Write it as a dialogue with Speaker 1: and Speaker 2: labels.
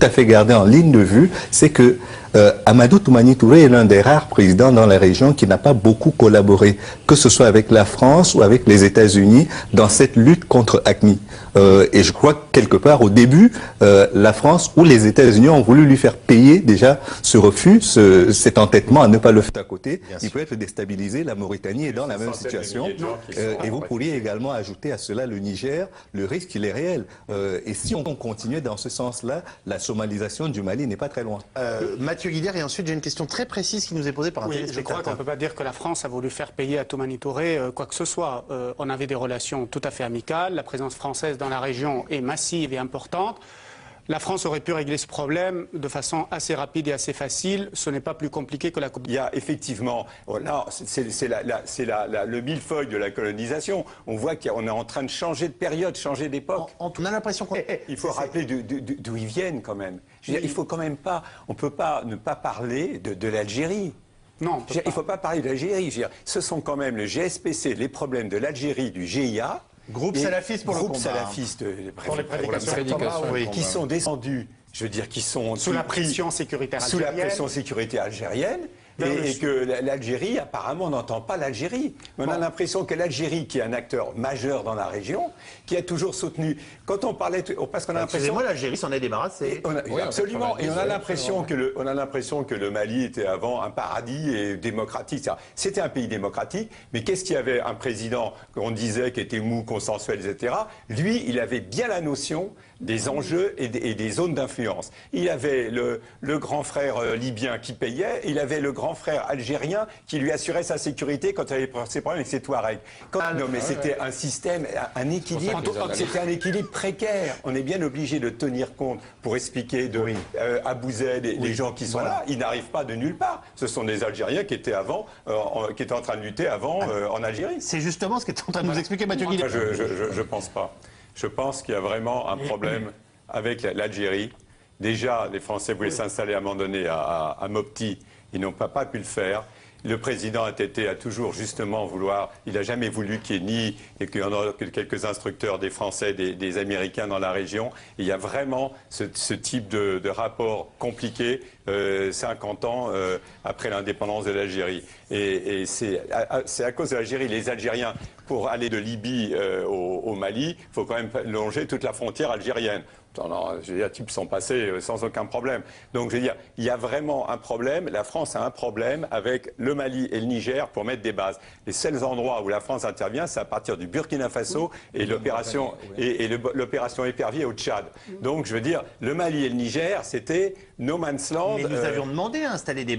Speaker 1: à fait garder en ligne de vue, c'est que Amadou Toumani Touré est l'un des rares présidents dans la région qui n'a pas beaucoup collaboré, que ce soit avec la France ou avec les États-Unis, dans cette lutte contre AQMI. Et je crois que quelque part, au début, la France ou les États-Unis ont voulu lui faire payer déjà ce refus, cet entêtement à ne pas le faire à côté. Il peut être déstabilisé, la Mauritanie est dans la même situation. Et vous pourriez également ajouter à cela le Niger, le risque il est réel. Et si on continuait dans ce sens-là, la somalisation du Mali n'est pas très loin.
Speaker 2: Mathieu Guidère, et ensuite j'ai une question très précise qui nous est posée par un téléspectateur.
Speaker 3: Je crois qu'on ne peut pas dire que la France a voulu faire payer à Toumani Touré quoi que ce soit. On avait des relations tout à fait amicales, la présence française dans la région est massive et importante. La France aurait pu régler ce problème de façon assez rapide et assez facile. Ce n'est pas plus compliqué que la Coupe.
Speaker 4: Il y a effectivement, là, c'est le millefeuille de la colonisation. On voit qu'on est en train de changer de période, changer d'époque.
Speaker 2: On a l'impression qu'on...
Speaker 4: Il faut rappeler d'où ils viennent quand même. Je veux dire, il faut quand même pas, on peut pas ne pas parler de l'Algérie.
Speaker 3: Non,
Speaker 4: il ne faut pas parler de l'Algérie. Ce sont quand même le GSPC, les problèmes de l'Algérie, du GIA.
Speaker 2: Groupe salafiste pour le combat.
Speaker 4: Groupe salafiste
Speaker 3: pour les prédications.
Speaker 4: Qui sont descendus, je veux dire, qui sont...
Speaker 3: Sous la pression sécuritaire algérienne.
Speaker 4: Sous la pression sécuritaire algérienne. Et que l'Algérie, apparemment, n'entend pas l'Algérie. On a l'impression que l'Algérie, qui est un acteur majeur dans la région, qui a toujours soutenu... Quand on parlait... Parce qu'on a l'impression...
Speaker 2: Excusez-moi, l'Algérie s'en est débarrassée.
Speaker 4: Absolument. Et on a l'impression que le Mali était avant un paradis et démocratique. C'était un pays démocratique, mais qu'est-ce qu'il y avait un président qu'on disait qui était mou, consensuel, etc. Lui, il avait bien la notion des enjeux et des zones d'influence. Il avait le grand frère libyen qui payait, il avait le grand frère algérien qui lui assurait sa sécurité quand il avait ses problèmes avec ses Touaregs. Non, mais c'était un système, un équilibre, c'était un équilibre précaire. On est bien obligé de tenir compte pour expliquer à Bouzed les gens qui sont là. Ils n'arrivent pas de nulle part. Ce sont des Algériens qui étaient avant, qui étaient en train de lutter avant en Algérie.
Speaker 2: C'est justement ce qu'est en train de nous expliquer Mathieu Guidère.
Speaker 4: Je pense pas. Je pense qu'il y a vraiment un problème avec l'Algérie. Déjà, les Français voulaient s'installer à un moment donné à Mopti. Ils n'ont pas pu le faire. Le président a toujours justement il n'a jamais voulu qu'il y ait qu'il y en ait quelques instructeurs des Français, des Américains dans la région. Et il y a vraiment ce type de rapport compliqué 50 ans après l'indépendance de l'Algérie. Et c'est à cause de l'Algérie. Les Algériens, pour aller de Libye au Mali, il faut quand même longer toute la frontière algérienne. Je veux dire, ils sont passés sans aucun problème. Donc, je veux dire, il y a vraiment un problème. La France a un problème avec le Mali et le Niger pour mettre des bases. Les seuls endroits où la France intervient, c'est à partir du Burkina Faso et l'opération Épervier au Tchad. Donc, je veux dire, le Mali et le Niger, c'était no man's land.
Speaker 2: Mais nous avions demandé à installer des